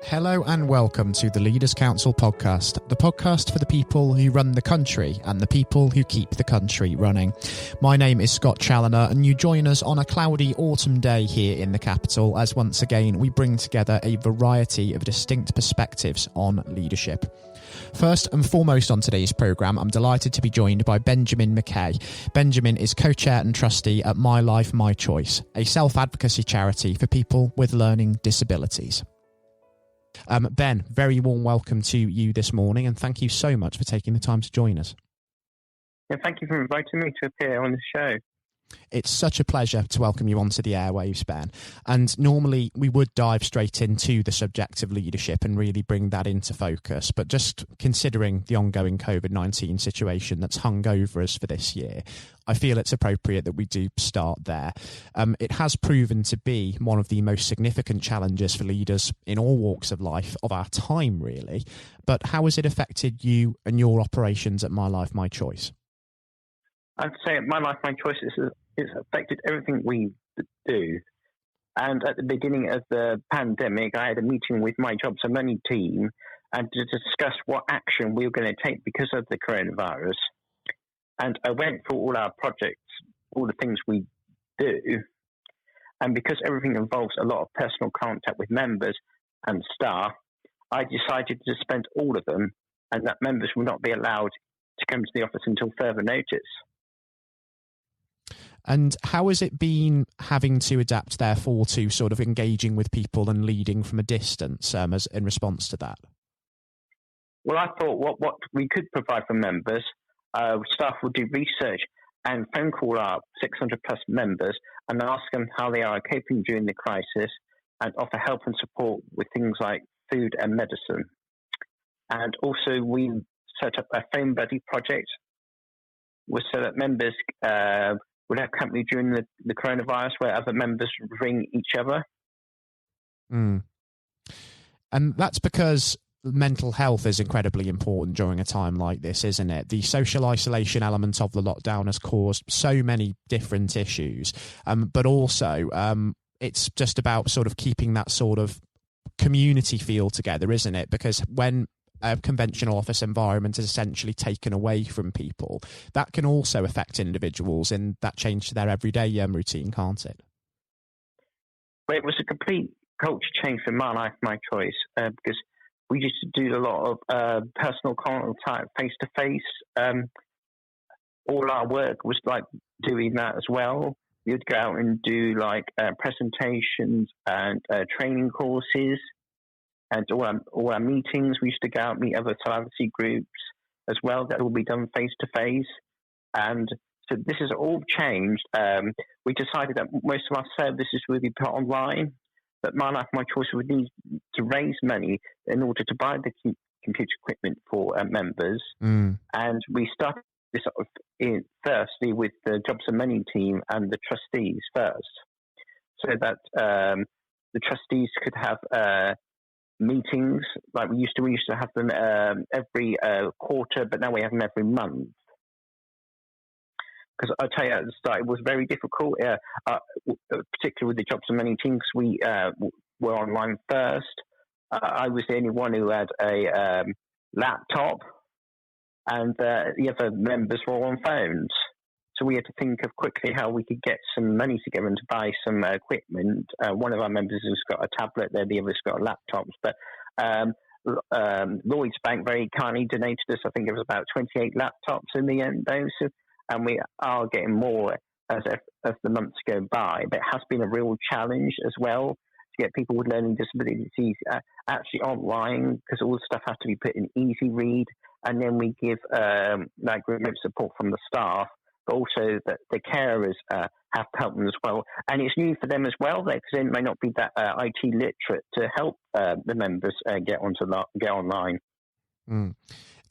Hello and welcome to the Leaders Council podcast, the podcast for the people who run the country and the people who keep the country running. My name is Scott Challoner and you join us on a cloudy autumn day here in the capital as once again we bring together a variety of distinct perspectives on leadership. First and foremost on today's programme, I'm delighted to be joined by Benjamin McCay. Benjamin is co-chair and trustee at My Life, My Choice, a self-advocacy charity for people with learning disabilities. Ben, very warm welcome to you this morning and thank you so much for taking the time to join us. Yeah, thank you for inviting me to appear on the show. It's such a pleasure to welcome you onto the airwaves, Ben. And normally we would dive straight into the subject of leadership and really bring that into focus. But just considering the ongoing COVID-19 situation that's hung over us for this year, I feel it's appropriate that we do start there. It has proven to be one of the most significant challenges for leaders in all walks of life of our time, really. But how has it affected you and your operations at My Life, My Choice? I'd say My Life, My Choice it's affected everything we do. And at the beginning of the pandemic, I had a meeting with my Jobs and Money team and to discuss what action we were going to take because of the coronavirus. And I went through all our projects, all the things we do. And because everything involves a lot of personal contact with members and staff, I decided to suspend all of them and that members will not be allowed to come to the office until further notice. And how has it been having to adapt, therefore, to sort of engaging with people and leading from a distance as in response to that? Well, I thought what we could provide for members, staff will do research and phone call our 600 plus members and ask them how they are coping during the crisis and offer help and support with things like food and medicine. And also we set up a phone buddy project so that members would have company during the coronavirus where other members ring each other. And that's because mental health is incredibly important during a time like this, isn't it? The social isolation element of the lockdown has caused so many different issues, but also it's just about sort of keeping that sort of community feel together, isn't it? Because when a conventional office environment is essentially taken away from people, that can also affect individuals in that change to their everyday routine, can't it? Well, it was a complete culture change for My Life, My Choice, because we used to do a lot of personal contact, face-to-face. All our work was like doing that as well. We would go out and do like presentations and training courses. And all our meetings, we used to go out and meet other self-advocacy groups as well. That will be done face-to-face. And so this has all changed. We decided that most of our services would be put online, but My Life, My Choice would need to raise money in order to buy the computer equipment for members. And we started this firstly with the Jobs and Money team and the trustees first, so that the trustees could have meetings like we used to have them every quarter, but now we have them every month. Because I tell you, at the start it was very difficult, particularly with the Jobs and Money team, because we were online first. I was the only one who had a laptop, and the other members were all on phones. So we had to think of quickly how we could get some money together and to buy some equipment. One of our members has got a tablet there, the other's got laptops. But Lloyds Bank very kindly donated us, I think it was about 28 laptops in the end, though. So, and we are getting more as the months go by. But it has been a real challenge as well to get people with learning disabilities actually online, because all the stuff has to be put in easy read. And then we give like remote support from the staff, but also that the carers have to help them as well. And it's new for them as well, because they may not be that IT literate to help the members get online.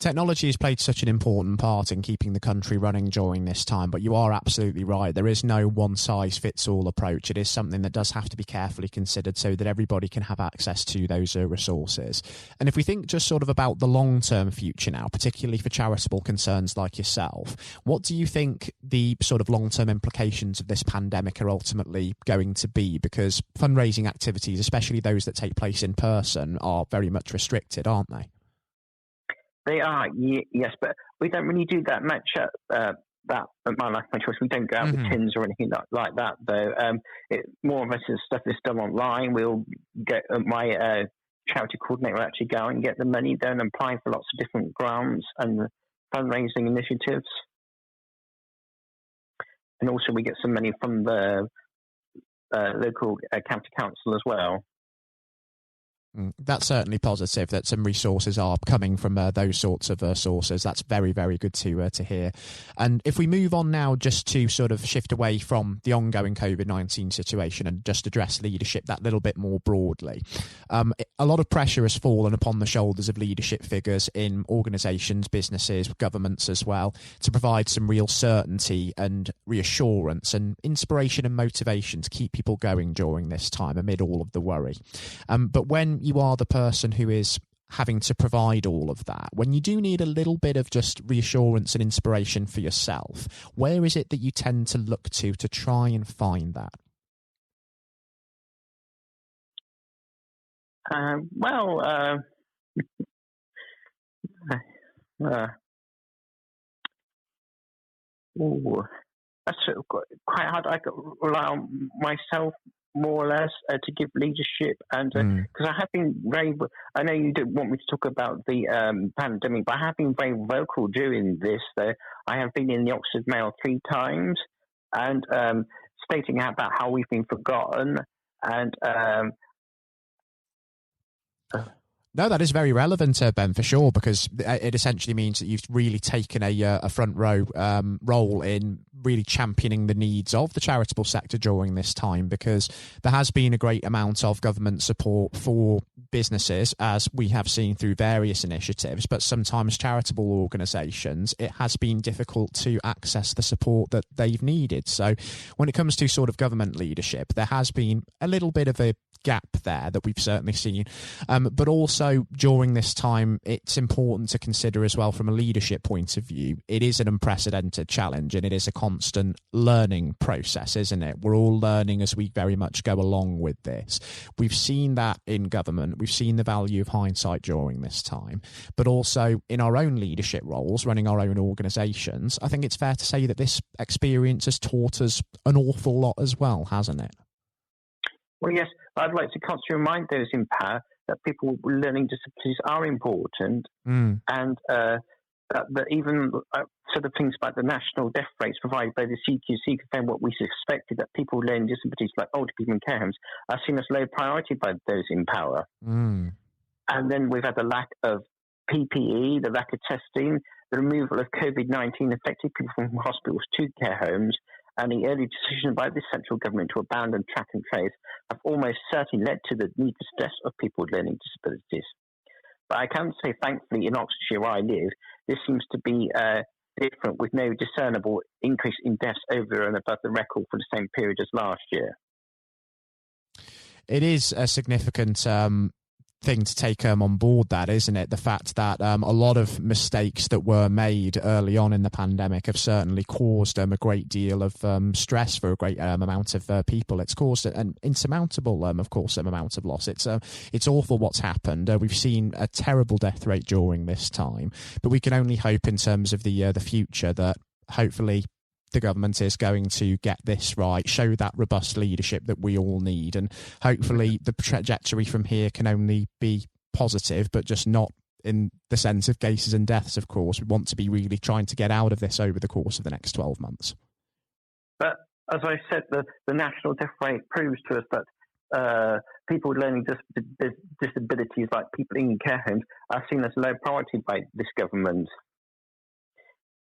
Technology has played such an important part in keeping the country running during this time, but you are absolutely right. There is no one-size-fits-all approach. It is something that does have to be carefully considered so that everybody can have access to those resources. And if we think just sort of about the long-term future now, particularly for charitable concerns like yourself, what do you think the sort of long-term implications of this pandemic are ultimately going to be? Because fundraising activities, especially those that take place in person, are very much restricted, aren't they? They are, yes, but we don't really do that much at that at My Life, My Choice. We don't go out with tins or anything like that, though. More of us stuff is done online. We'll get my charity coordinator will actually go and get the money done and apply for lots of different grants and fundraising initiatives. And also we get some money from the local county council as well. That's certainly positive that some resources are coming from those sorts of sources. That's very, very good to hear. And if we move on now just to sort of shift away from the ongoing COVID-19 situation and just address leadership that little bit more broadly, a lot of pressure has fallen upon the shoulders of leadership figures in organisations, businesses, governments as well, to provide some real certainty and reassurance and inspiration and motivation to keep people going during this time amid all of the worry. But when you are the person who is having to provide all of that, when you do need a little bit of just reassurance and inspiration for yourself, where is it that you tend to look to try and find that? That's quite hard. I rely on myself more or less to give leadership, and because I have been very, I know you don't want me to talk about the pandemic, but I have been very vocal during this. Though I have been in the Oxford Mail 3 times and stating about how we've been forgotten and. No, that is very relevant, Ben, for sure, because it essentially means that you've really taken a front row role in really championing the needs of the charitable sector during this time, because there has been a great amount of government support for businesses, as we have seen through various initiatives, but sometimes charitable organisations, it has been difficult to access the support that they've needed. So when it comes to sort of government leadership, there has been a little bit of a gap there that we've certainly seen, but also during this time it's important to consider as well from a leadership point of view, it is an unprecedented challenge and it is a constant learning process, isn't it? We're all learning as we very much go along with this. We've seen that in government, we've seen the value of hindsight during this time, but also in our own leadership roles, running our own organisations. I think it's fair to say that this experience has taught us an awful lot as well, hasn't it? Well, yes, I'd like to constantly remind those in power that people with learning disabilities are important, and that even sort of things like the national death rates provided by the CQC confirm what we suspected, that people with learning disabilities, like older people in care homes, are seen as low priority by those in power. And then we've had the lack of PPE, the lack of testing, the removal of COVID-19 affected people from hospitals to care homes, and the early decision by the central government to abandon track and trace have almost certainly led to the needless deaths of people with learning disabilities. But I can say, thankfully, in Oxfordshire where I live, this seems to be different, with no discernible increase in deaths over and above the record for the same period as last year. It is a significant thing to take on board, that, isn't it? The fact that a lot of mistakes that were made early on in the pandemic have certainly caused a great deal of stress for a great amount of people. It's caused an insurmountable, of course, amount of loss. It's awful what's happened. We've seen a terrible death rate during this time, but we can only hope in terms of the future that hopefully the government is going to get this right, show that robust leadership that we all need, and hopefully the trajectory from here can only be positive, but just not in the sense of cases and deaths, of course. We want to be really trying to get out of this over the course of the next 12 months. But as I said, the national death rate proves to us that people with learning disabilities, like people in care homes, are seen as low priority by this government.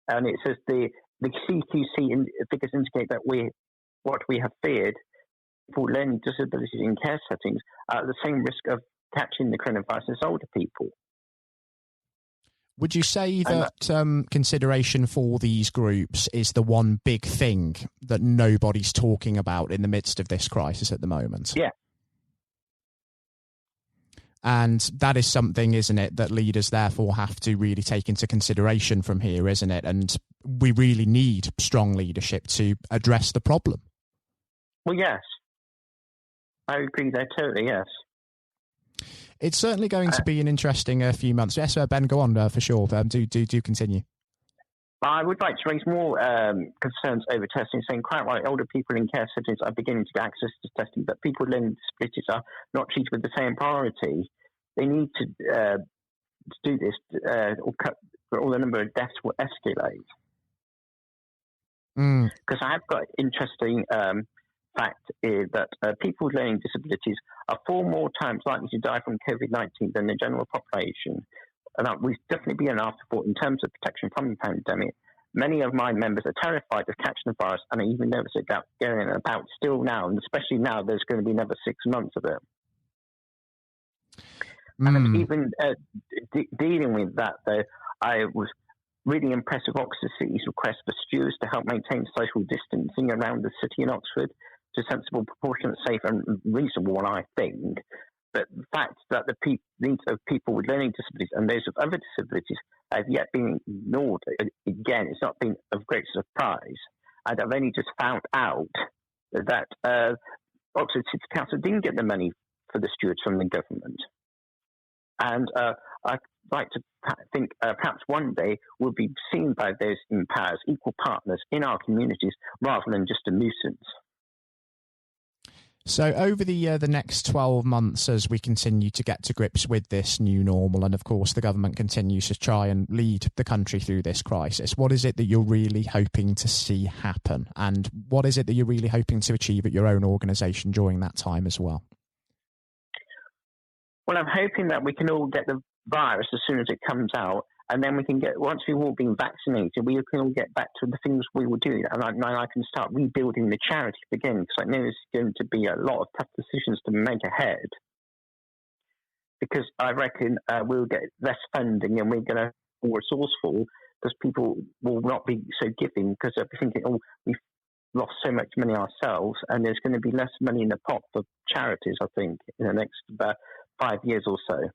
And it says the CQC figures indicate that what we have feared, people with learning disabilities in care settings are at the same risk of catching the coronavirus as older people. Would you say that consideration for these groups is the one big thing that nobody's talking about in the midst of this crisis at the moment? Yeah. And that is something, isn't it, that leaders therefore have to really take into consideration from here, isn't it? And we really need strong leadership to address the problem. Well, yes. I agree there totally, yes. It's certainly going to be an interesting few months. Yes, Ben, go on for sure. Do continue. I would like to raise more concerns over testing, saying quite right, older people in care settings are beginning to get access to testing, but people with learning disabilities are not treated with the same priority. They need to do this, or the number of deaths will escalate. Because I have got interesting fact is that people with learning disabilities are 4 more times likely to die from COVID-19 than the general population. And that will definitely be an afterthought in terms of protection from the pandemic. Many of my members are terrified of catching the virus and are even nervous about going about still now, and especially now there's going to be another 6 months of it. And even dealing with that, though, I was really impressed with Oxford City's request for stewards to help maintain social distancing around the city in Oxford to a sensible, proportionate, safe and reasonable one, I think. But the fact that the needs of people with learning disabilities and those of other disabilities have yet been ignored, again, it's not been of great surprise. And I've only just found out that Oxford City Council didn't get the money for the stewards from the government. And I'd like to think perhaps one day we'll be seen by those in power as equal partners in our communities rather than just a nuisance. So over the next 12 months, as we continue to get to grips with this new normal, and of course the government continues to try and lead the country through this crisis, what is it that you're really hoping to see happen? And what is it that you're really hoping to achieve at your own organisation during that time as well? Well, I'm hoping that we can all get the virus as soon as it comes out, and then we can get, once we've all been vaccinated, we can all get back to the things we were doing, and I can start rebuilding the charity again, because I know there's going to be a lot of tough decisions to make ahead, because I reckon we'll get less funding and we're going to be more resourceful, because people will not be so giving, because they'll be thinking, oh, we've lost so much money ourselves, and there's going to be less money in the pot for charities, I think, in the next 5 years or so.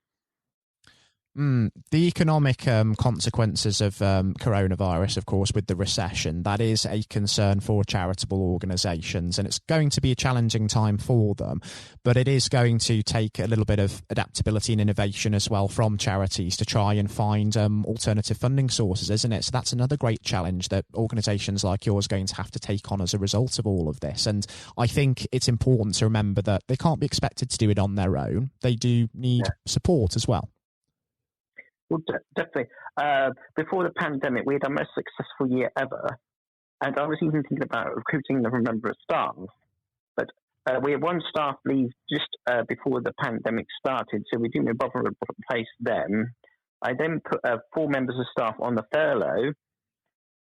The economic consequences of coronavirus, of course, with the recession, that is a concern for charitable organisations, and it's going to be a challenging time for them, but it is going to take a little bit of adaptability and innovation as well from charities to try and find alternative funding sources, isn't it? So that's another great challenge that organisations like yours are going to have to take on as a result of all of this. And I think it's important to remember that they can't be expected to do it on their own. They do need support as well. Well, definitely. Before the pandemic, we had our most successful year ever. And I was even thinking about recruiting another member of staff. But we had one staff leave just before the pandemic started, so we didn't bother to replace them. I then put 4 members of staff on the furlough,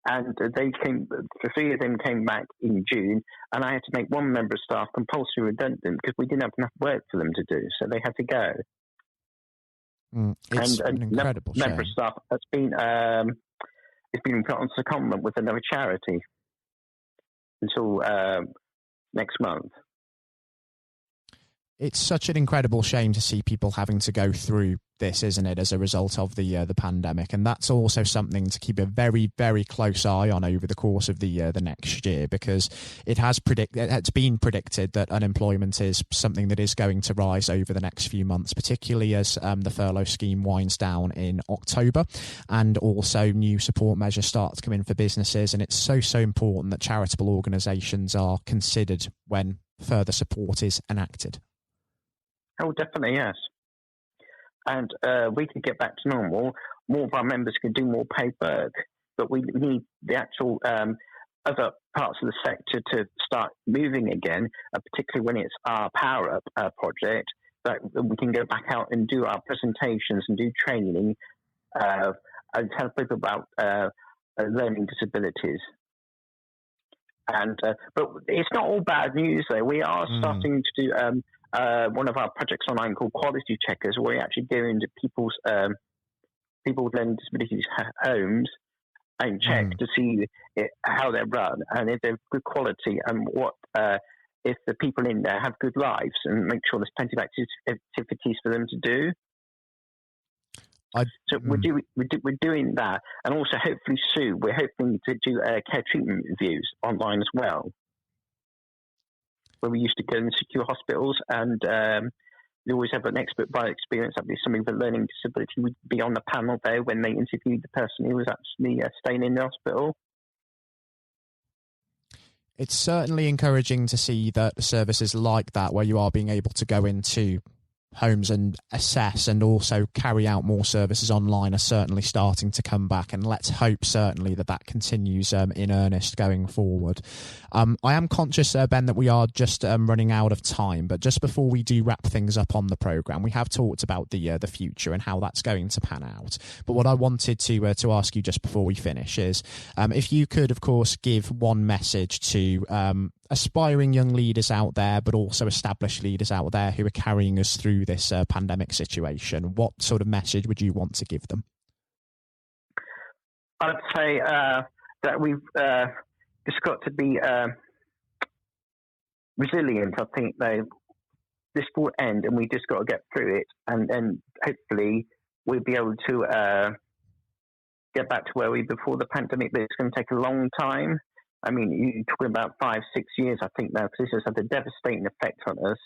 and the 3 of them came back in June, and I had to make 1 member of staff compulsory redundant because we didn't have enough work for them to do, so they had to go. It's an incredible member of staff has been it's been put on secondment with another charity until next month. It's such an incredible shame to see people having to go through this, isn't it, as a result of the pandemic, and that's also something to keep a very, very close eye on over the course of the next year, because it's been predicted that unemployment is something that is going to rise over the next few months, particularly as the furlough scheme winds down in October, and also new support measures start to come in for businesses, and it's so important that charitable organisations are considered when further support is enacted. Oh, definitely, yes. And we could get back to normal. More of our members can do more paid work, but we need the actual other parts of the sector to start moving again, particularly when it's our Power Up project, that we can go back out and do our presentations and do training and tell people about learning disabilities. And but it's not all bad news, though. We are starting to do one of our projects online called Quality Checkers, where we actually go into people's people with learning disabilities homes and check to see how they're run and if they're good quality and what if the people in there have good lives, and make sure there's plenty of activities for them to do. So we're doing that, and also hopefully soon we're hoping to do care treatment reviews online as well, where we used to go in secure hospitals and we always have an expert by experience. That'd be somebody with a learning disability would be on the panel there when they interviewed the person who was actually staying in the hospital. It's certainly encouraging to see that services like that, where you are being able to go into homes and assess and also carry out more services online, are certainly starting to come back, and let's hope certainly that continues in earnest going forward. I am conscious, Ben, that we are just running out of time, but just before we do wrap things up on the programme, we have talked about the future and how that's going to pan out. But what I wanted to ask you just before we finish is if you could, of course, give one message to aspiring young leaders out there, but also established leaders out there who are carrying us through this pandemic situation, what sort of message would you want to give them? I'd say that we've just got to be resilient. I think this will end, and we just got to get through it, and then hopefully we'll be able to get back to where we were before the pandemic. But it's going to take a long time. I mean, you're talking about 5-6 years, I think, now, because this has had a devastating effect on us.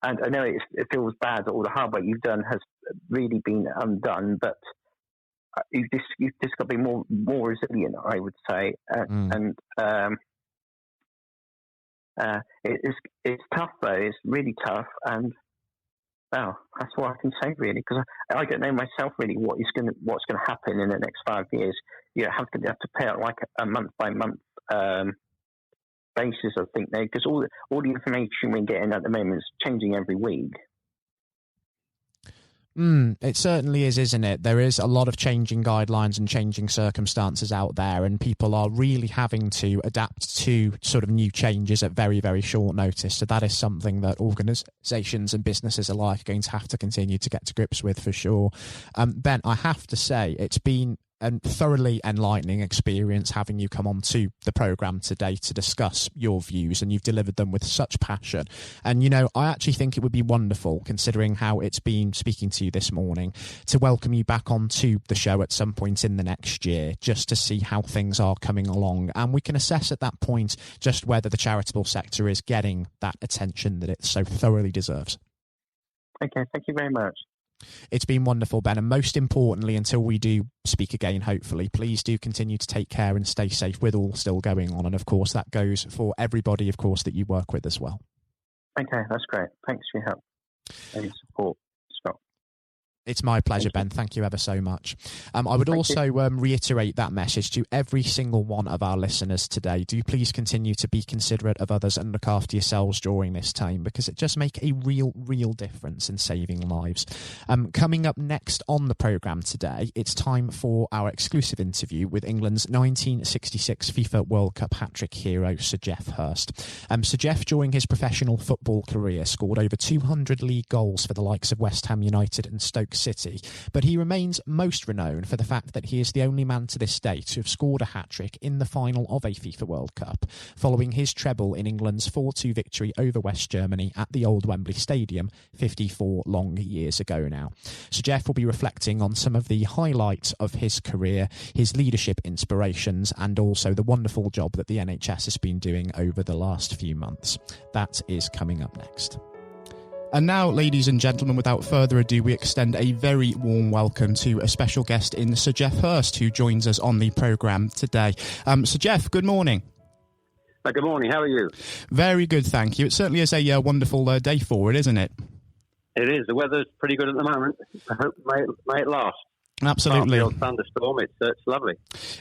And I know it feels bad that all the hard work you've done has really been undone, but you've just got to be more resilient, I would say. It's tough, though. It's really tough. And, well, that's all I can say, really, because I don't know myself, really, what's going to happen in the next 5 years. You have to pay out like a month-by-month basis, I think, because all the information we're getting at the moment is changing every week. It certainly is, isn't it? There is a lot of changing guidelines and changing circumstances out there, and people are really having to adapt to sort of new changes at very, very short notice. So that is something that organisations and businesses alike are going to have to continue to get to grips with, for sure. Ben, I have to say, it's been a thoroughly enlightening experience having you come on to the programme today to discuss your views, and you've delivered them with such passion. And, you know, I actually think it would be wonderful, considering how it's been speaking to you this morning, to welcome you back onto the show at some point in the next year, just to see how things are coming along. And we can assess at that point just whether the charitable sector is getting that attention that it so thoroughly deserves. Okay, thank you very much. It's been wonderful, Ben, and most importantly, until we do speak again, hopefully, please do continue to take care and stay safe with all still going on. And of course, that goes for everybody, of course, that you work with as well. Okay, that's great. Thanks for your help and your support, Scott. It's my pleasure, Ben. Thank you ever so much. I would also reiterate that message to every single one of our listeners today. Do please continue to be considerate of others and look after yourselves during this time, because it does make a real difference in saving lives. Coming up next on the programme today, it's time for our exclusive interview with England's 1966 FIFA World Cup hat-trick hero, Sir Geoff Hurst. Sir Geoff, during his professional football career, scored over 200 league goals for the likes of West Ham United and Stoke City, but he remains most renowned for the fact that he is the only man to this day to have scored a hat-trick in the final of a FIFA World Cup, following his treble in England's 4-2 victory over West Germany at the old Wembley Stadium 54 long years ago now. So Geoff will be reflecting on some of the highlights of his career, his leadership inspirations, and also the wonderful job that the NHS has been doing over the last few months. That is coming up next. And now, ladies and gentlemen, without further ado, we extend a very warm welcome to a special guest in Sir Geoff Hurst, who joins us on the programme today. Sir Geoff, good morning. Good morning. How are you? Very good, thank you. It certainly is a wonderful day for it, isn't it? It is. The weather's pretty good at the moment. I hope may it last. Absolutely. After the old thunderstorm, it's lovely.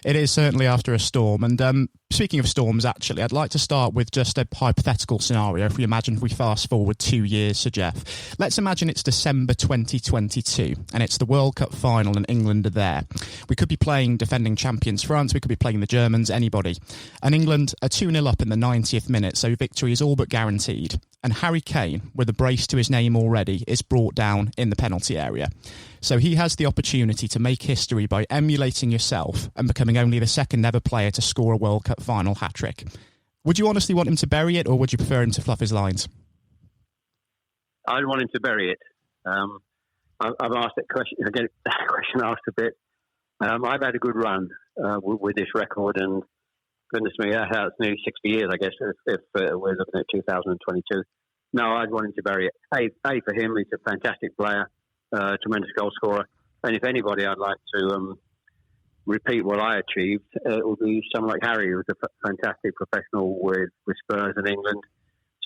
It is certainly after a storm. And speaking of storms, actually, I'd like to start with just a hypothetical scenario. If we fast forward 2 years, Sir Geoff. Let's imagine it's December 2022 and it's the World Cup final and England are there. We could be playing defending champions France, we could be playing the Germans, anybody. And England are 2-0 up in the 90th minute, so victory is all but guaranteed. And Harry Kane, with a brace to his name already, is brought down in the penalty area. So he has the opportunity opportunity to make history by emulating yourself and becoming only the second ever player to score a World Cup final hat-trick. Would you honestly want him to bury it, or would you prefer him to fluff his lines? I'd want him to bury it. I've asked that question, I get that question asked a bit. I've had a good run with this record, and goodness me, it's nearly 60 years, I guess, if we're looking at 2022. No, I'd want him to bury it. A for him, he's a fantastic player, tremendous goal scorer. And if anybody I'd like to repeat what I achieved, it would be someone like Harry, who was a fantastic professional with Spurs and England.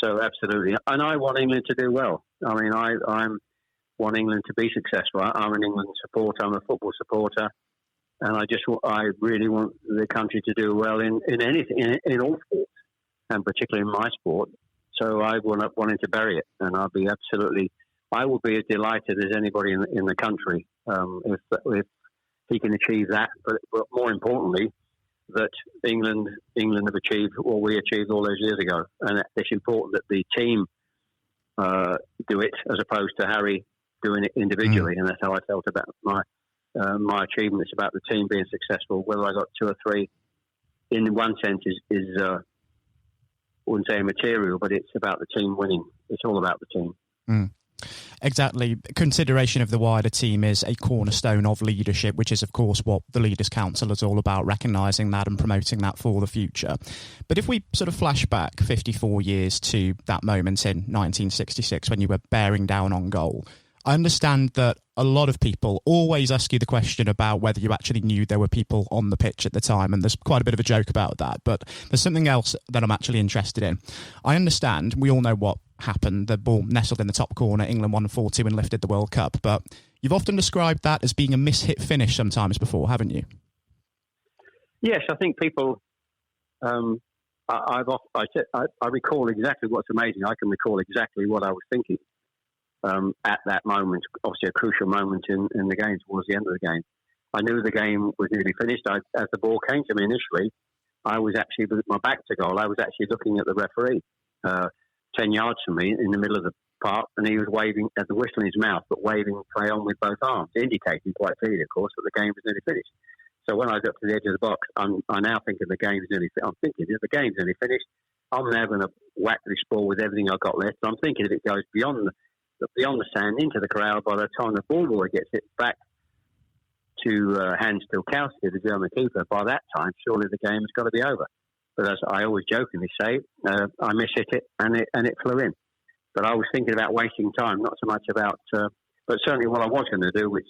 So absolutely. And I want England to do well. I mean, I want England to be successful. I'm an England supporter. I'm a football supporter. And I really want the country to do well in anything, in all sports, and particularly in my sport. So I want him to bury it. And I will be as delighted as anybody in the country if he can achieve that. But more importantly, that England have achieved what we achieved all those years ago. And it's important that the team do it as opposed to Harry doing it individually. And that's how I felt about my achievements, about the team being successful. Whether I got 2 or 3, in one sense, is I wouldn't say immaterial, but it's about the team winning. It's all about the team. Mm. Exactly. Consideration of the wider team is a cornerstone of leadership, which is, of course, what the Leaders' Council is all about, recognising that and promoting that for the future. But if we sort of flash back 54 years to that moment in 1966 when you were bearing down on goal, I understand that a lot of people always ask you the question about whether you actually knew there were people on the pitch at the time, and there's quite a bit of a joke about that, but there's something else that I'm actually interested in. I understand, we all know what happened, the ball nestled in the top corner, England won 4-2 and lifted the World Cup, but you've often described that as being a mishit finish sometimes before, haven't you? Yes, I think people... I recall exactly what's amazing. I can recall exactly what I was thinking at that moment, obviously a crucial moment in the game, towards the end of the game. I knew the game was nearly finished. As the ball came to me initially, I was actually, with my back to goal, I was actually looking at the referee 10 yards from me in the middle of the park, and he was waving, at the whistle in his mouth, but waving play on with both arms, indicating quite clearly, of course, that the game was nearly finished. So when I got to the edge of the box, I now think of the game's nearly finished. I'm thinking, if the game's nearly finished, I'm now going to whack this ball with everything I've got left. But I'm thinking if it goes beyond the sand into the crowd, by the time the ball boy gets it back to Hans Stilkowski, the German keeper, by that time, surely the game has got to be over. But as I always jokingly say, I mishit it and it flew in. But I was thinking about wasting time, not so much about... but certainly what I was going to do, which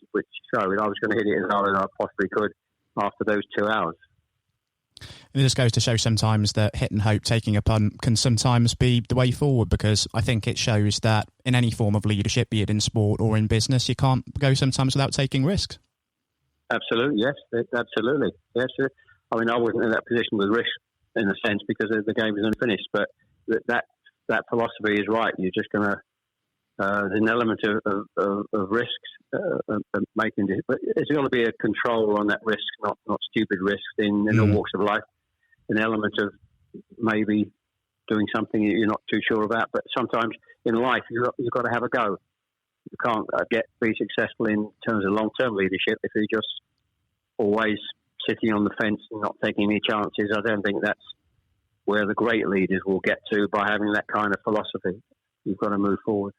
showed, I was going to hit it as hard as I possibly could after those 2 hours. It just goes to show sometimes that hit and hope, taking a punt, can sometimes be the way forward, because I think it shows that in any form of leadership, be it in sport or in business, you can't go sometimes without taking risks. Absolutely, yes, absolutely. Yes, I mean, I wasn't in that position with risk in a sense because the game was unfinished, but that philosophy is right. You're just going to... there's an element of risks making it, but there's got to be a control on that risk, not stupid risks in all walks of life. An element of maybe doing something that you're not too sure about, but sometimes in life you've got to have a go. You can't be successful in terms of long-term leadership if you're just always sitting on the fence and not taking any chances. I don't think that's where the great leaders will get to by having that kind of philosophy. You've got to move forward.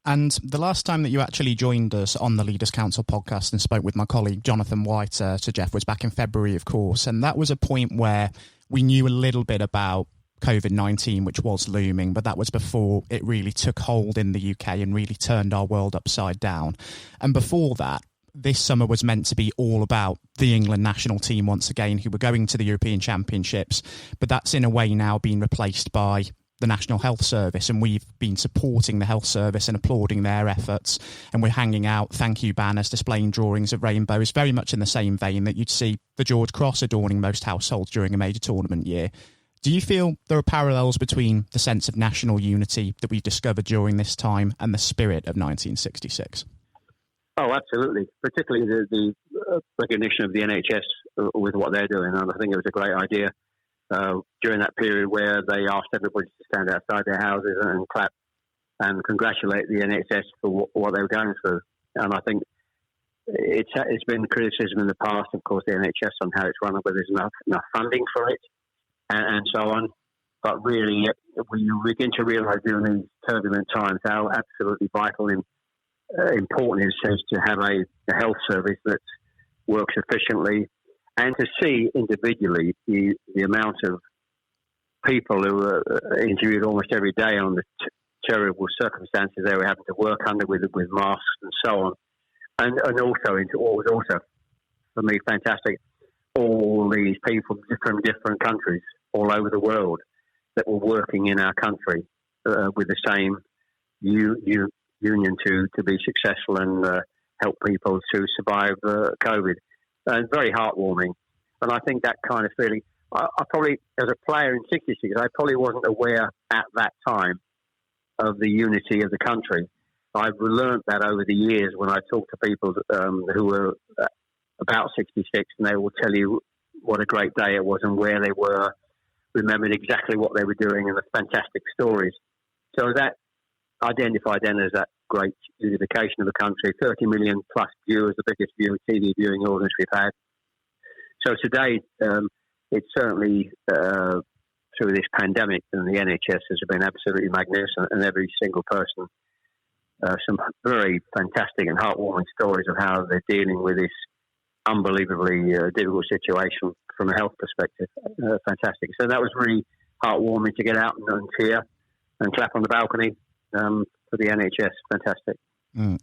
And the last time that you actually joined us on the Leaders' Council podcast and spoke with my colleague Jonathan White, Sir Jeff, was back in February, of course. And that was a point where we knew a little bit about COVID-19, which was looming, but that was before it really took hold in the UK and really turned our world upside down. And before that, this summer was meant to be all about the England national team once again, who were going to the European Championships. But that's in a way now been replaced by the National Health Service, and we've been supporting the Health Service and applauding their efforts, and we're hanging out thank you banners displaying drawings of rainbows, very much in the same vein that you'd see the George Cross adorning most households during a major tournament year. Do you feel there are parallels between the sense of national unity that we discovered during this time and the spirit of 1966? Oh, absolutely, particularly the recognition of the NHS with what they're doing, and I think it was a great idea during that period where they asked everybody to stand outside their houses and clap and congratulate the NHS for what they were going through. And I think it's been criticism in the past, of course, the NHS on how it's run, whether there's enough funding for it, and so on. But really, when you begin to realise during these turbulent times how absolutely vital and important it is to have a health service that works efficiently, and to see individually the amount of people who are interviewed almost every day on the terrible circumstances they were having to work under with masks and so on. And also into what was also, for me, fantastic, all these people from different countries all over the world that were working in our country with the same union to be successful and help people to survive COVID. Very heartwarming. And I think that kind of feeling, I probably, as a player in 66, I probably wasn't aware at that time of the unity of the country. I've learned that over the years when I talk to people who were about 66, and they will tell you what a great day it was and where they were, remembered exactly what they were doing and the fantastic stories. So that identified then as that great unification of the country, 30 million plus viewers, the biggest TV viewing audience we've had. So today, it's certainly through this pandemic, and the NHS has been absolutely magnificent, and every single person, some very fantastic and heartwarming stories of how they're dealing with this unbelievably difficult situation from a health perspective. Fantastic. So that was really heartwarming to get out and cheer and clap on the balcony for the NHS. Fantastic.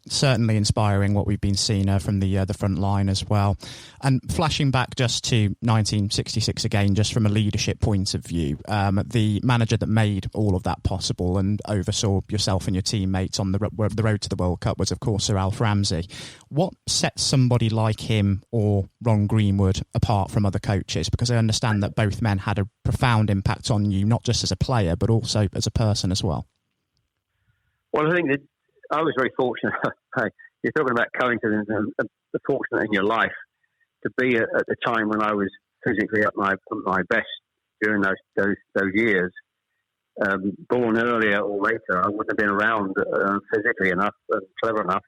Certainly inspiring what we've been seeing from the front line as well. And flashing back just to 1966 again, just from a leadership point of view, the manager that made all of that possible and oversaw yourself and your teammates on the road to the World Cup was, of course, Sir Alf Ramsey. What sets somebody like him or Ron Greenwood apart from other coaches? Because I understand that both men had a profound impact on you, not just as a player, but also as a person as well. Well, I think that I was very fortunate. You're talking about coincidence and fortunate in your life to be at the time when I was physically at my best during those years. Born earlier or later, I wouldn't have been around physically enough, and clever enough,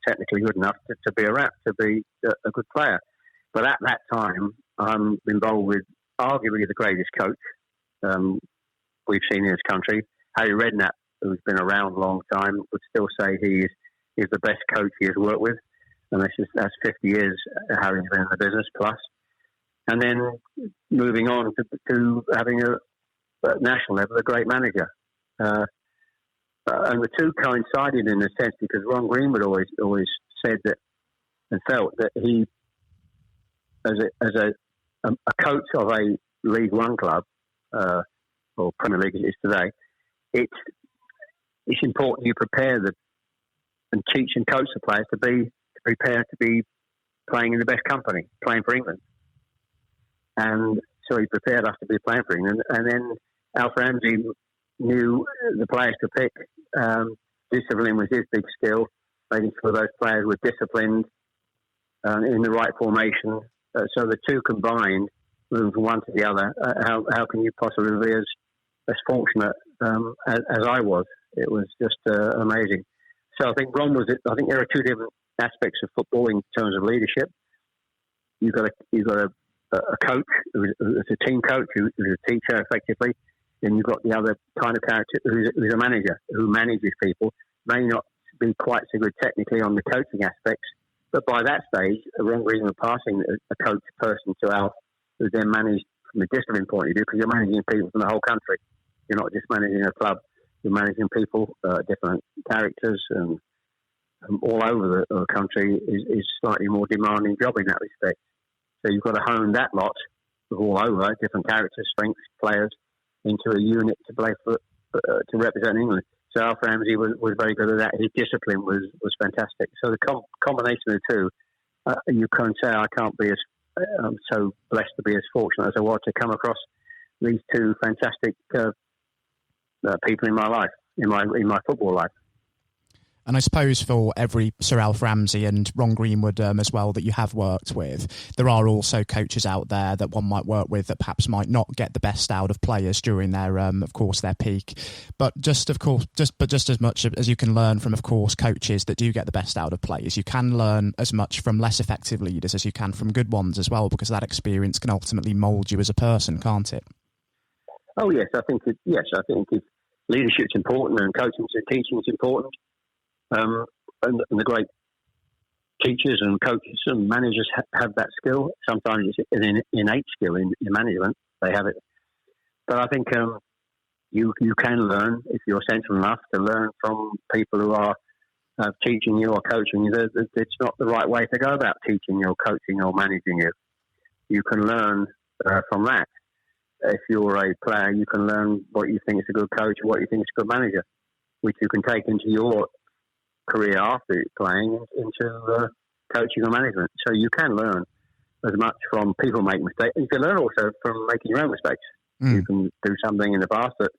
technically good enough to be a good player. But at that time, I'm involved with arguably the greatest coach we've seen in this country, Harry Redknapp, who's been around a long time, would still say he is the best coach he has worked with. And that's 50 years Harry's been in the business plus. And then moving on to having a national level, a great manager. And the two coincided in a sense because Ron Greenwood always said that and felt that he, as a coach of a League One club, or Premier League as it is today, it's important you prepare and teach and coach the players to be prepared to be playing in the best company, playing for England. And so he prepared us to be playing for England. And then Alf Ramsey knew the players to pick. Discipline was his big skill, making sure those players were disciplined in the right formation. So the two combined, moving from one to the other, how can you possibly be as fortunate as I was? It was just amazing. So I think Ron I think there are two different aspects of football in terms of leadership. You've got a coach who's a team coach, who's a teacher effectively. Then you've got the other kind of character who's a manager who manages people. May not be quite so good technically on the coaching aspects, but by that stage, Ron Greenwood passing a coach person to Alf, who then managed from a discipline point of view, because you're managing people from the whole country. You're not just managing a club. You're managing people, different characters, and all over the country is slightly more demanding job in that respect. So you've got to hone that lot of all over, different characters, strengths, players, into a unit to play for to represent England. So Alf Ramsey was very good at that. His discipline was fantastic. So the combination of the two, you can say I can't be I'm so blessed to be as fortunate as I was to come across these two fantastic people in my life, in my football life. And I suppose for every Sir Alf Ramsey and Ron Greenwood as well that you have worked with, there are also coaches out there that one might work with that perhaps might not get the best out of players during their, of course, their peak. But just as much as you can learn from, of course, coaches that do get the best out of players, you can learn as much from less effective leaders as you can from good ones as well, because that experience can ultimately mould you as a person, can't it? Oh yes, I think leadership's important, and coaching and teaching is important. And the great teachers and coaches and managers have that skill. Sometimes it's an innate skill in management. They have it. But I think you can learn, if you're sensible enough, to learn from people who are teaching you or coaching you. It's not the right way to go about teaching you or coaching or managing you. You can learn from that. If you're a player, you can learn what you think is a good coach and what you think is a good manager, which you can take into your career after playing into coaching or management. So you can learn as much from people making mistakes. You can learn also from making your own mistakes. You can do something in the past that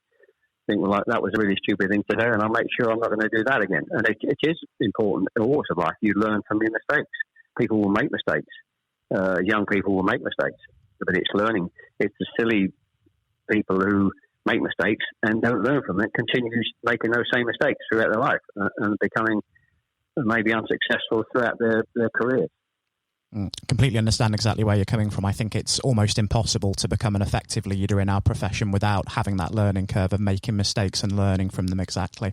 think, well, that was a really stupid thing to do, and I'll make sure I'm not going to do that again. And it is important in all sorts of life. You learn from your mistakes. People will make mistakes. Young people will make mistakes, but it's learning. It's the silly people who make mistakes and don't learn from it, continues making those same mistakes throughout their life and becoming maybe unsuccessful throughout their careers. Completely understand exactly where you're coming from. I think it's almost impossible to become an effective leader in our profession without having that learning curve of making mistakes and learning from them exactly.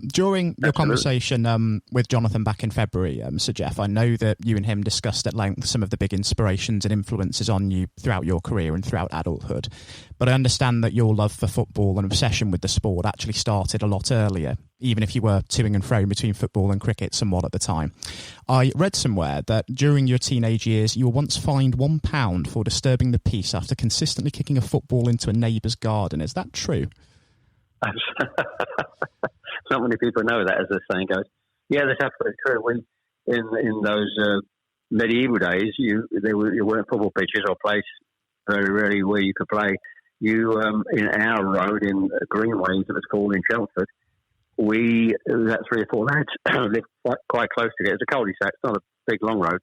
During your conversation with Jonathan back in February, Sir Jeff, I know that you and him discussed at length some of the big inspirations and influences on you throughout your career and throughout adulthood. But I understand that your love for football and obsession with the sport actually started a lot earlier, even if you were toing and froing between football and cricket somewhat at the time. I read somewhere that during your teenage years, you were once fined £1 for disturbing the peace after consistently kicking a football into a neighbour's garden. Is that true? Not many people know that, as the saying goes. Yeah, that's absolutely true. In those medieval days, you weren't football pitches or places very rarely where you could play. You in our road in Greenways, it was called in Chelmsford. We that 3 or 4 lads lived quite close to it. It's a cul-de-sac. It's not a big long road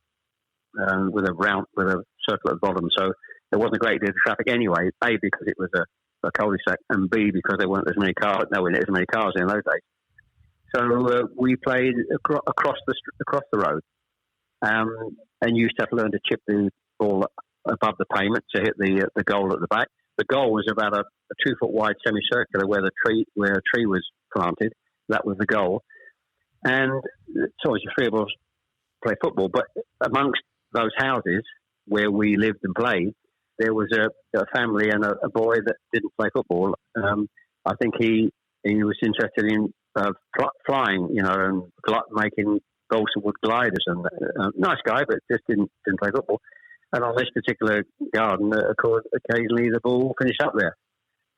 with a circle at the bottom. So there wasn't a great deal of traffic anyway. A, because it was a cul-de-sac, and B, because there weren't as many cars. No, there weren't as many cars in those days. So we played across the road, and used to have to learn to chip the ball above the pavement to hit the goal at the back. The goal was about a 2 foot wide semicircular where a tree was planted. That was the goal. And so obviously 3 of us play football, but amongst those houses where we lived and played, there was a family and a boy that didn't play football. I think he was interested in flying, and making balsa wood gliders. And nice guy, but just didn't play football. And on this particular garden, of course, occasionally the ball finished up there.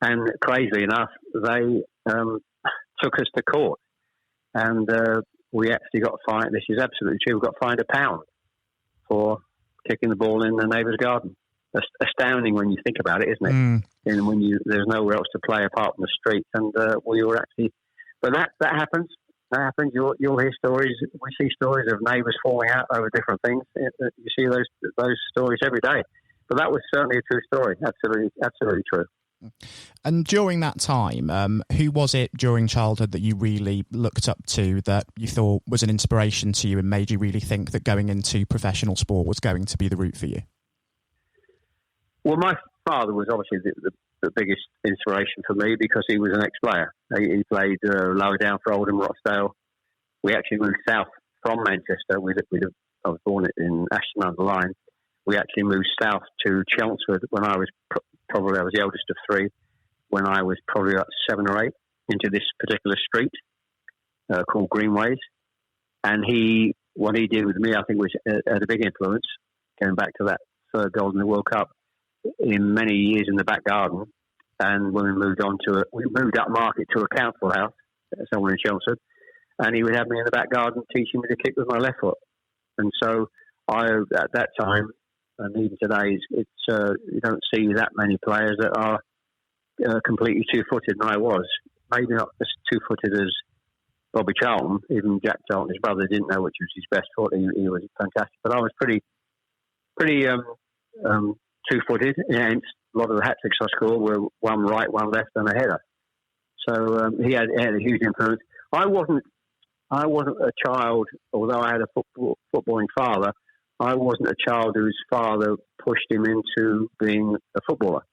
And crazily enough, they took us to court, and we actually got fined. This is absolutely true. We got fined £1 for kicking the ball in the neighbour's garden. That's astounding when you think about it, isn't it? And when there's nowhere else to play apart from the street, and we were actually. But that happens. That happens. You'll hear stories. We see stories of neighbours falling out over different things. You see those stories every day. But that was certainly a true story. Absolutely true. And during that time, who was it during childhood that you really looked up to, that you thought was an inspiration to you and made you really think that going into professional sport was going to be the route for you? Well, my father was obviously the biggest inspiration for me because he was an ex-player. He played lower down for Oldham, Rochdale. We actually moved south from Manchester. I was born in Ashton-under-Lyne. We actually moved south to Chelmsford when I was probably the eldest of 3, when I was probably about 7 or 8, into this particular street called Greenways. And what he did with me, I think, was had a big influence, going back to that third goal in the World Cup, in many years in the back garden. And when we moved up market to a council house somewhere in Chelmsford, and he would have me in the back garden teaching me to kick with my left foot. And so at that time, and even today, you don't see that many players that are completely two-footed, and I was. Maybe not as two-footed as Bobby Charlton. Even Jack Charlton, his brother, didn't know which was his best foot. He was fantastic. But I was pretty two-footed. And a lot of the hat-tricks I scored were one right, one left, and a header. So he had a huge influence. I wasn't a child, although I had a footballing father. I wasn't a child whose father pushed him into being a footballer.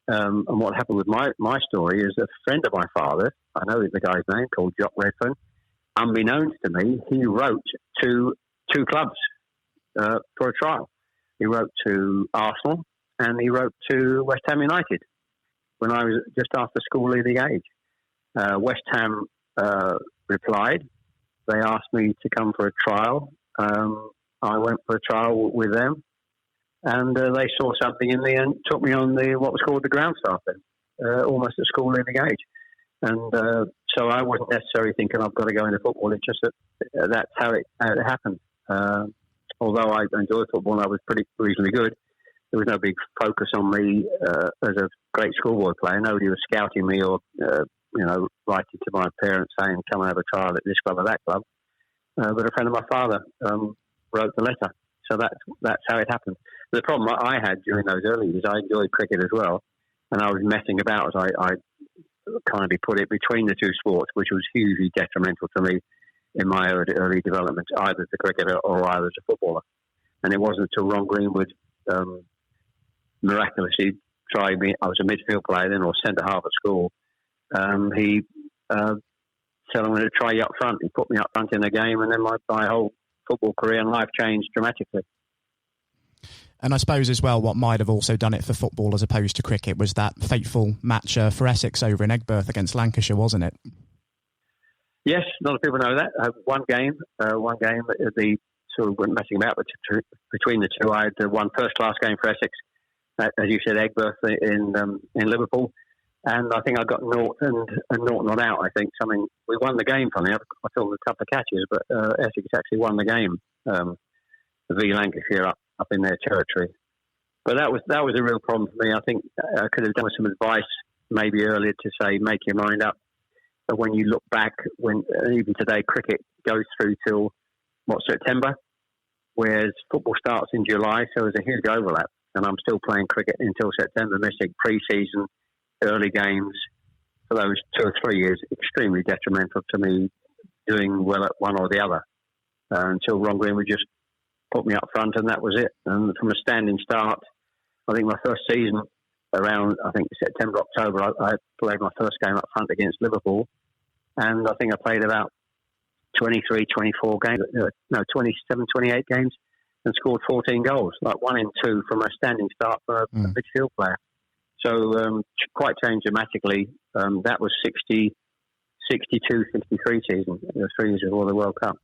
And what happened with my story is a friend of my father, I know the guy's name, called Jock Redfern, unbeknownst to me, he wrote to two clubs for a trial. He wrote to Arsenal and he wrote to West Ham United when I was just after school-leaving age. West Ham replied. They asked me to come for a trial. I went for a trial with them, and they saw something in me and took me on what was called the ground staff then, almost at school-leaving age. And so I wasn't necessarily thinking I've got to go into football. It's just that that's how it happened. Although I enjoyed football and I was reasonably good, there was no big focus on me as a great schoolboy player. Nobody was scouting me or writing to my parents saying, come and have a trial at this club or that club. But a friend of my father wrote the letter. So that's how it happened. The problem I had during those early years, I enjoyed cricket as well. And I was messing about, as I kindly put it, between the two sports, which was hugely detrimental to me in my early development, either as a cricketer or either as a footballer. And it wasn't until Ron Greenwood miraculously tried me. I was a midfield player then, or centre half at school. He said, I'm going to try you up front. He put me up front in the game, and then my whole football career and life changed dramatically. And I suppose as well, what might have also done it for football as opposed to cricket was that fateful match for Essex over in Aigburth against Lancashire, wasn't it? Yes, a lot of people know that. One game, the sort of went messing about between the two. I had one first-class game for Essex, as you said, Aigburth in Liverpool. And I think I got naught and naught not out, I think. We won the game, funny. I thought a couple of catches, but Essex actually won the game, v Lancashire up in their territory. But that was a real problem for me. I think I could have done with some advice maybe earlier to say, make your mind up. But when you look back, even today, cricket goes through till, September, whereas football starts in July, so there's a huge overlap. And I'm still playing cricket until September, missing pre-season, early games for those 2 or 3 years, extremely detrimental to me doing well at one or the other. Until Ron Greenwood just put me up front, and that was it. And from a standing start, I think my first season, around September, October, I played my first game up front against Liverpool, and I think I played about 23, 24 games, 27, 28 games, and scored 14 goals, like 1 in 2 from a standing start for a midfield player. So quite changed dramatically. That was 60, 62, 63 season, 3 years before the World Cup.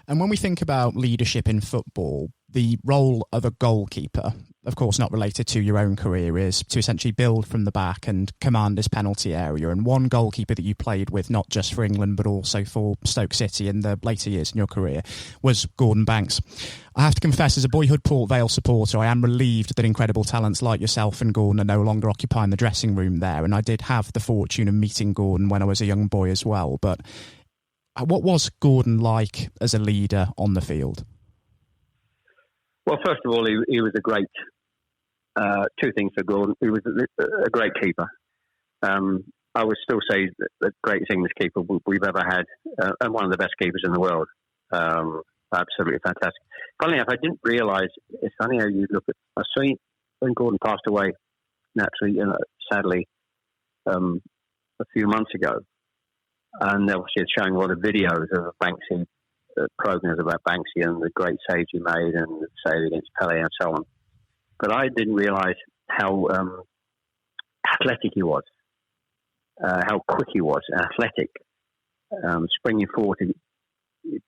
And when we think about leadership in football, the role of a goalkeeper, of course not related to your own career, is to essentially build from the back and command his penalty area. And one goalkeeper that you played with, not just for England, but also for Stoke City in the later years in your career, was Gordon Banks. I have to confess, as a boyhood Port Vale supporter, I am relieved that incredible talents like yourself and Gordon are no longer occupying the dressing room there. And I did have the fortune of meeting Gordon when I was a young boy as well. But what was Gordon like as a leader on the field? Well, first of all, he was a great, 2 things for Gordon. He was a great keeper. I would still say the greatest English keeper we've ever had, and one of the best keepers in the world. Absolutely fantastic. Funny enough, I didn't realise, it's funny how you look at, I see when Gordon passed away, naturally, sadly, a few months ago, and obviously it's showing a lot of videos of Banksy, programs about Banksy and the great saves he made and the save against Pele and so on. But I didn't realise how athletic he was, how quick he was, athletic, springing forward to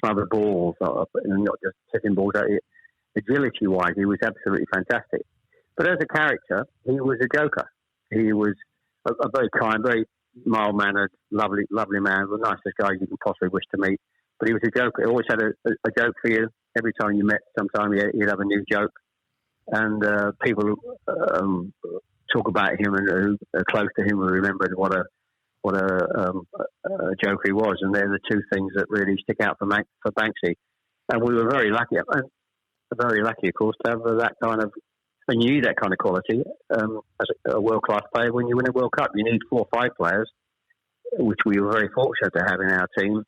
smother balls, and not just hitting balls out. Agility-wise, he was absolutely fantastic. But as a character, he was a joker. He was a very kind, very mild-mannered, lovely man, the nicest guy you can possibly wish to meet. But he was a joker. He always had a joke for you. Every time you met, sometime he'd have a new joke. And people talk about him and who are close to him and remembered what a joker he was, and they're the two things that really stick out for Banksy. And we were very lucky, of course, to have that kind of. And you need that kind of quality as a world-class player when you win a World Cup. You need 4 or 5 players, which we were very fortunate to have in our team.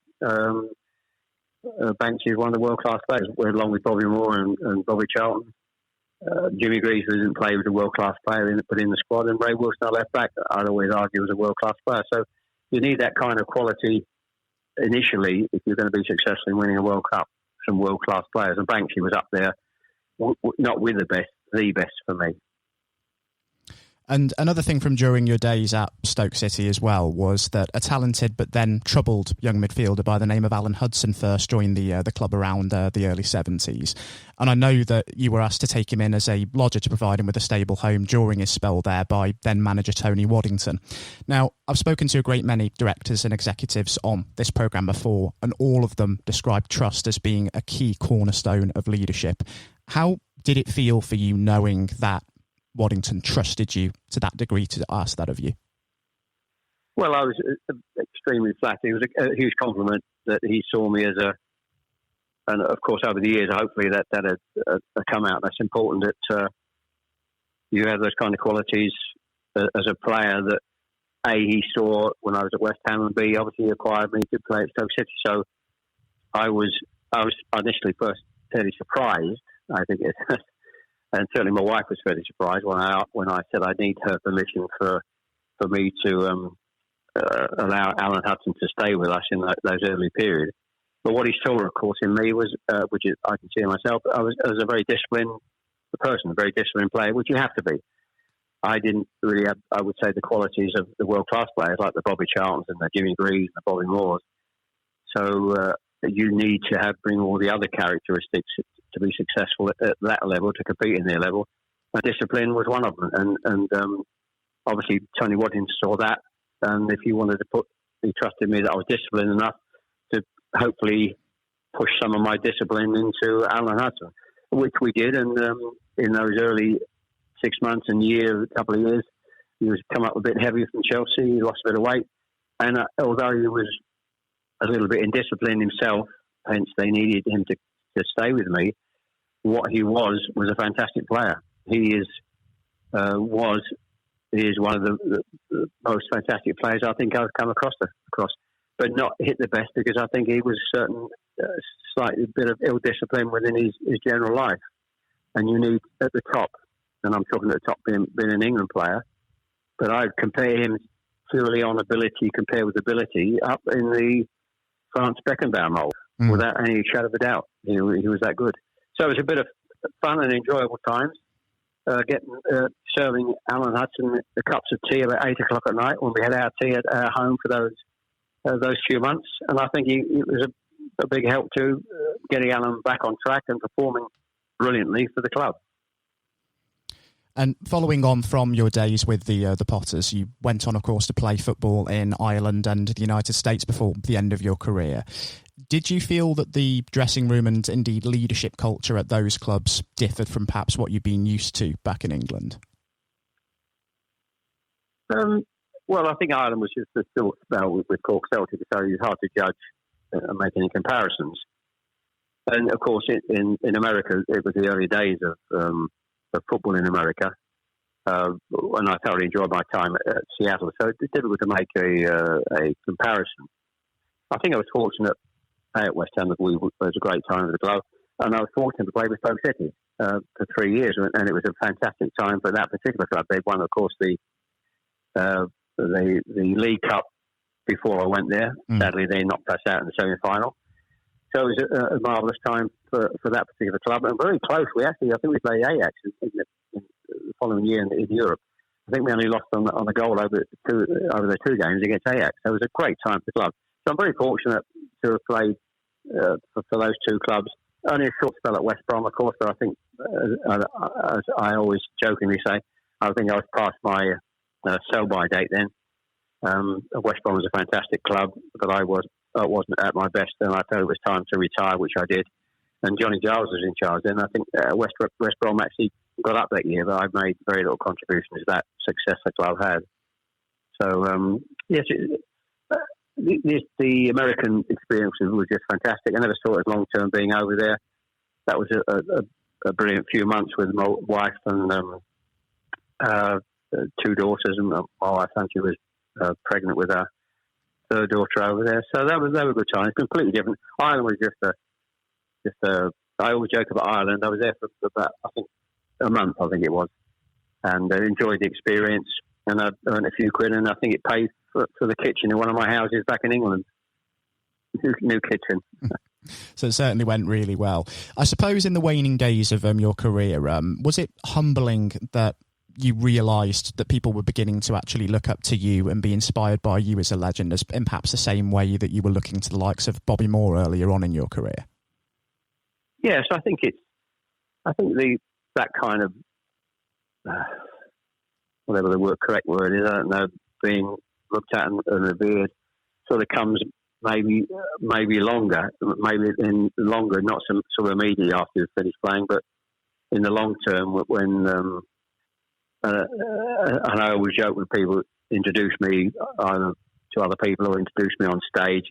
Banksy is one of the world-class players, along with Bobby Moore and Bobby Charlton. Jimmy Greaves didn't play with a world-class player put in the squad, and Ray Wilson, our left back, I'd always argue was a world-class player. So you need that kind of quality initially if you're going to be successful in winning a World Cup. Some world-class players, and Banksy was up there, not with the best for me. And another thing from during your days at Stoke City as well was that a talented but then troubled young midfielder by the name of Alan Hudson first joined the club around the early 70s. And I know that you were asked to take him in as a lodger to provide him with a stable home during his spell there by then manager Tony Waddington. Now, I've spoken to a great many directors and executives on this programme before, and all of them describe trust as being a key cornerstone of leadership. How did it feel for you knowing that Waddington trusted you to that degree to ask that of you? Well, I was extremely flattered. It was a huge compliment that he saw me as and of course over the years, hopefully that had come out. That's important that you have those kind of qualities as a player that A, he saw when I was at West Ham, and B, obviously acquired me to play at Stoke City. So I was initially first fairly surprised, I think and certainly my wife was fairly surprised when I said I need her permission for me to allow Alan Hudson to stay with us in those early periods. But what he saw, of course, in me was, which is, I can see in myself, I was a very disciplined person, a very disciplined player, which you have to be. I didn't really have, I would say, the qualities of the world-class players like the Bobby Charltons and the Jimmy Greaves and the Bobby Moores. So you need to bring all the other characteristics to be successful at that level, to compete in their level. And discipline was one of them. And obviously Tony Waddington saw that. And if he wanted to he trusted me that I was disciplined enough to hopefully push some of my discipline into Alan Hudson, which we did. And in those early 6 months and couple of years, he was come up a bit heavier from Chelsea. He lost a bit of weight. And although he was a little bit indisciplined himself, hence they needed him to stay with me, what he was a fantastic player. He is one of the most fantastic players I think I've come across, but not hit the best because I think he was certain slightly bit of ill discipline within his general life. And you need at the top, and I'm talking at the top being an England player, but I'd compare him purely on ability compared with ability up in the France Beckenbauer mold without any shadow of a doubt. He was that good. So it was a bit of fun and enjoyable times. Serving Alan Hudson the cups of tea about 8 o'clock at night when we had our tea at our home for those few months, and I think it was a big help to getting Alan back on track and performing brilliantly for the club. And following on from your days with the Potters, you went on, of course, to play football in Ireland and the United States before the end of your career. Did you feel that the dressing room and indeed leadership culture at those clubs differed from perhaps what you'd been used to back in England? Well, I think Ireland was just still with Cork Celtic, so it was hard to judge and make any comparisons. And of course, in America, it was the early days of football in America, and I thoroughly enjoyed my time at Seattle. So it's difficult to make a comparison. I think I was fortunate at West Ham that it was a great time with the club, and I was fortunate to play with Stoke City for 3 years, and it was a fantastic time for that particular club. They won, of course, the League Cup before I went there. Sadly, they knocked us out in the semi-final. So it was a marvellous time for that particular club, and very close. I think we played Ajax in the following year in Europe. I think we only lost on a goal over the 2 games against Ajax. So it was a great time for the club. So I'm very fortunate to have played for those 2 clubs. Only a short spell at West Brom, of course, but I think, as I always jokingly say, I think I was past my sell-by date then. West Brom was a fantastic club, but I wasn't at my best, and I felt it was time to retire, which I did. And Johnny Giles was in charge then. I think West Brom actually got up that year, but I made very little contribution to that success the club had. So yes, the American experience was just fantastic. I never saw it as long term being over there. That was a brilliant few months with my wife and 2 daughters, and my wife actually was pregnant with our 3rd daughter over there. So that was a good time. It's completely different. Ireland was just I always joke about Ireland. I was there for about, I think, a month, I think it was, and I enjoyed the experience. And I earned a few quid, and I think it paid for the kitchen in one of my houses back in England. New kitchen. So it certainly went really well. I suppose in the waning days of your career, was it humbling that you realised that people were beginning to actually look up to you and be inspired by you as a legend, as in perhaps the same way that you were looking to the likes of Bobby Moore earlier on in your career? Yes, I think that kind of whatever the correct word is, I don't know, being looked at and revered sort of comes maybe longer, not some sort of immediately after you finish playing, but in the long term when and I always joke when people introduce me either to other people or introduce me on stage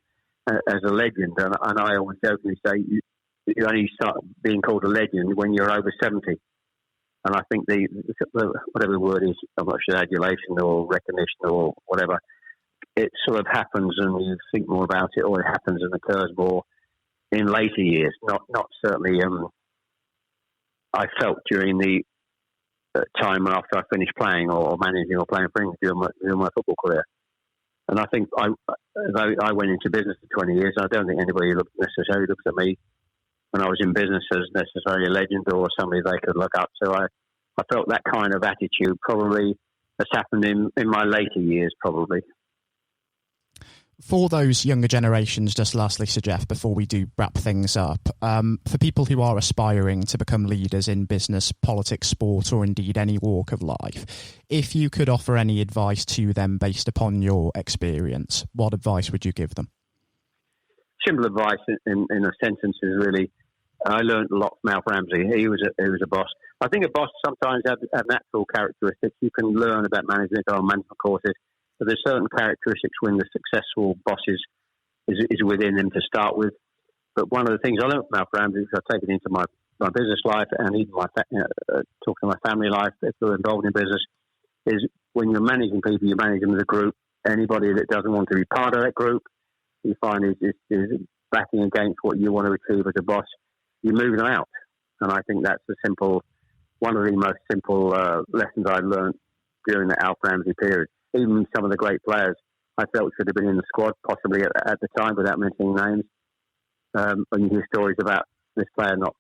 as a legend, and I always jokingly say you only start being called a legend when you're over 70. And I think the whatever the word is, I'm not sure, adulation or recognition or whatever, it sort of happens and you think more about it, or it happens and occurs more in later years. Not certainly. I felt during the time after I finished playing or managing or playing for England during my football career. And I think I went into business for 20 years. I don't think anybody necessarily looks at me when I was in business as necessarily a legend or somebody they could look up to. I felt that kind of attitude probably has happened in my later years, probably. For those younger generations, just lastly, Sir Jeff, before we do wrap things up, for people who are aspiring to become leaders in business, politics, sport, or indeed any walk of life, if you could offer any advice to them based upon your experience, what advice would you give them? Simple advice in a sentence is really, I learned a lot from Alf Ramsey. He was a boss. I think a boss sometimes have natural characteristics. You can learn about management on management courses, but there's certain characteristics when the successful boss is within them to start with. But one of the things I learned from Alf Ramsey, which I've taken into my business life and even talking to my family life, if they're involved in business, is when you're managing people, you manage them as a group. Anybody that doesn't want to be part of that group, you find is backing against what you want to achieve as a boss, you move them out. And I think that's one of the most simple lessons I learned during the Alf Ramsey period. Even some of the great players I felt should have been in the squad, possibly at the time, without mentioning names. When you hear stories about this player not,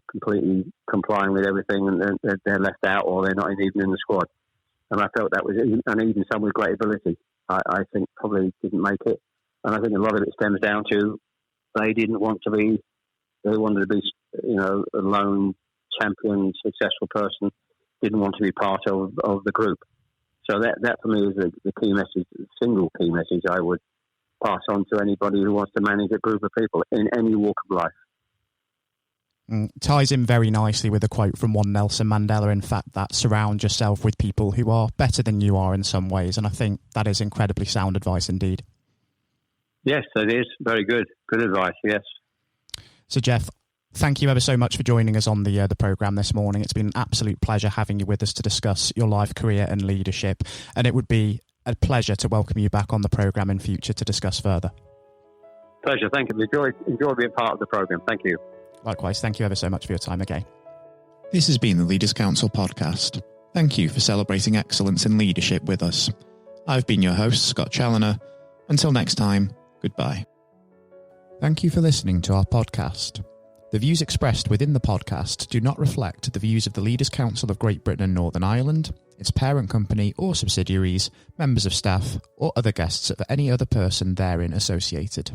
completely complying with everything, and they're left out, or they're not even in the squad. And I felt that was, and even some with great ability, I think probably didn't make it. And I think a lot of it stems down to they wanted to be, a lone champion, successful person, didn't want to be part of the group. So that for me is the key message, the single key message I would pass on to anybody who wants to manage a group of people in any walk of life. Ties in very nicely with a quote from one Nelson Mandela, in fact, that surround yourself with people who are better than you are in some ways. And I think that is incredibly sound advice indeed. Yes, it is. Very good. Good advice, yes. So, Jeff, thank you ever so much for joining us on the programme this morning. It's been an absolute pleasure having you with us to discuss your life, career and leadership. And it would be a pleasure to welcome you back on the programme in future to discuss further. Pleasure. Thank you. Enjoy being part of the programme. Thank you. Likewise. Thank you ever so much for your time again. This has been the Leaders Council podcast. Thank you for celebrating excellence in leadership with us. I've been your host, Scott Challoner. Until next time, goodbye. Thank you for listening to our podcast. The views expressed within the podcast do not reflect the views of the Leaders Council of Great Britain and Northern Ireland, its parent company or subsidiaries, members of staff, or other guests of any other person therein associated.